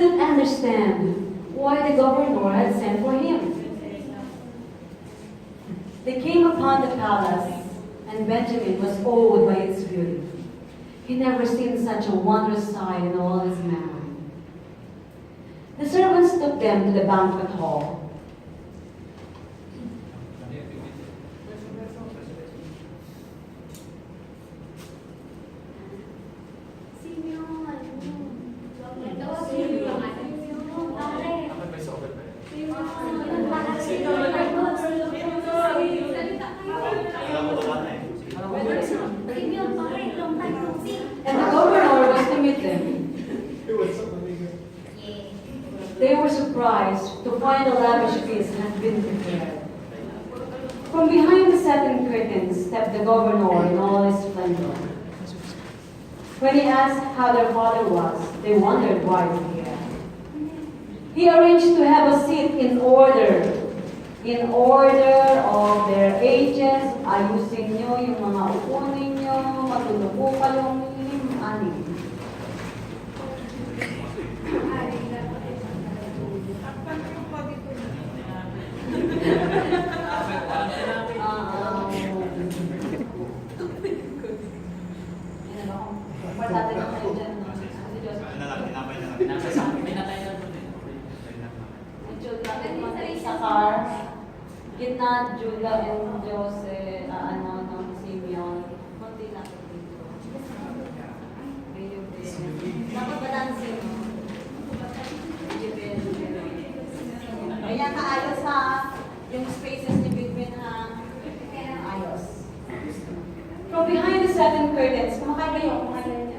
couldn't understand why the governor had sent for him. They came upon the palace, and Benjamin was awed by its beauty. He never seen such a wondrous sight in all his memory. The servants took them to the banquet hall. And the governor was to meet them. They were surprised to find a lavish feast had been prepared. From behind the satin curtains stepped the governor in all his splendor. When he asked how their father was, they wondered why he was here. He arranged to have a seat in order of their ages. Ayusin nyo yung mga upo ninyo, matulog po kayong anim. Gitna, Judah and Jose, Simeon. Kunti lang dito. Dapat balansin mo. Kaya kaayos ha, yung spaces ni Bigwin ha, ayos. From behind the satin curtains, kumakain kayo,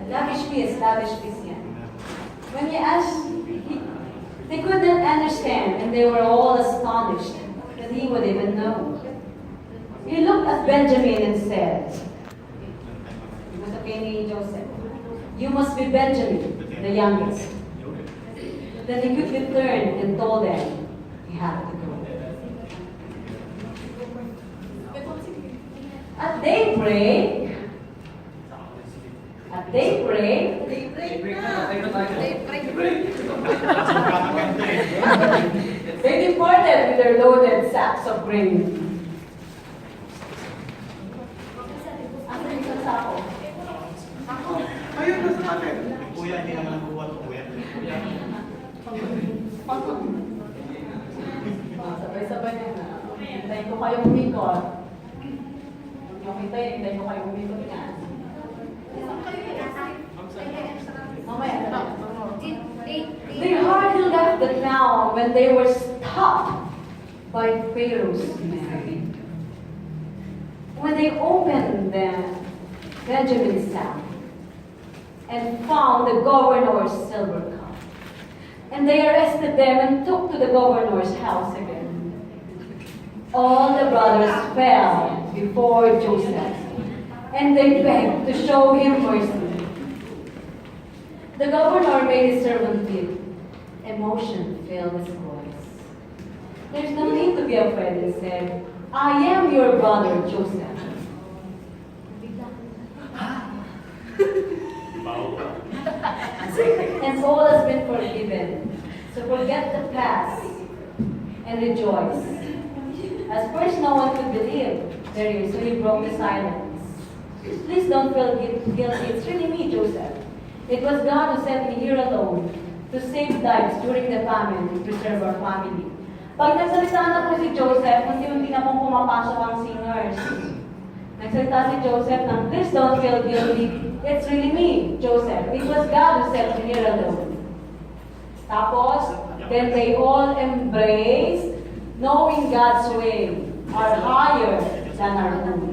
lavish piece yan. When he asked, they couldn't understand and they were all astonished that he would even know. He looked at Benjamin and said, it was a Kenny Joseph, you must be Benjamin, the youngest. Then he quickly turned and told them he had to go. At daybreak, they departed with their loaded sacks of grain. Ayun, nasa natin. Kuya, hindi naman ang buwan ko, kuya. Sabay-sabay na. Hintayin ko kayong umikot. Huwag niyo hintayin ko kayong umikot nga. They hardly left the town when they were stopped by Pharaoh's men. When they opened Benjamin's sack and found the governor's silver cup, and they arrested them and took to the governor's house again. All the brothers fell before Joseph, and they begged to show him mercy. The governor made his servant weep. Emotion filled his voice. There's no need to be afraid, he said. I am your brother, Joseph. And all has been forgiven. So forget the past and rejoice. At first, no one could believe so he broke the silence. Please don't feel guilty. It's really me, Joseph. It was God who sent me here alone to save lives during the famine and preserve our family. Pag nagsalita na po si Joseph, unti-unti na pong pumapasok ang singers. Nagsalita si Joseph ng, please don't feel guilty. It's really me, Joseph. It was God who sent me here alone. Tapos, then they all embraced, knowing God's way are higher than our own.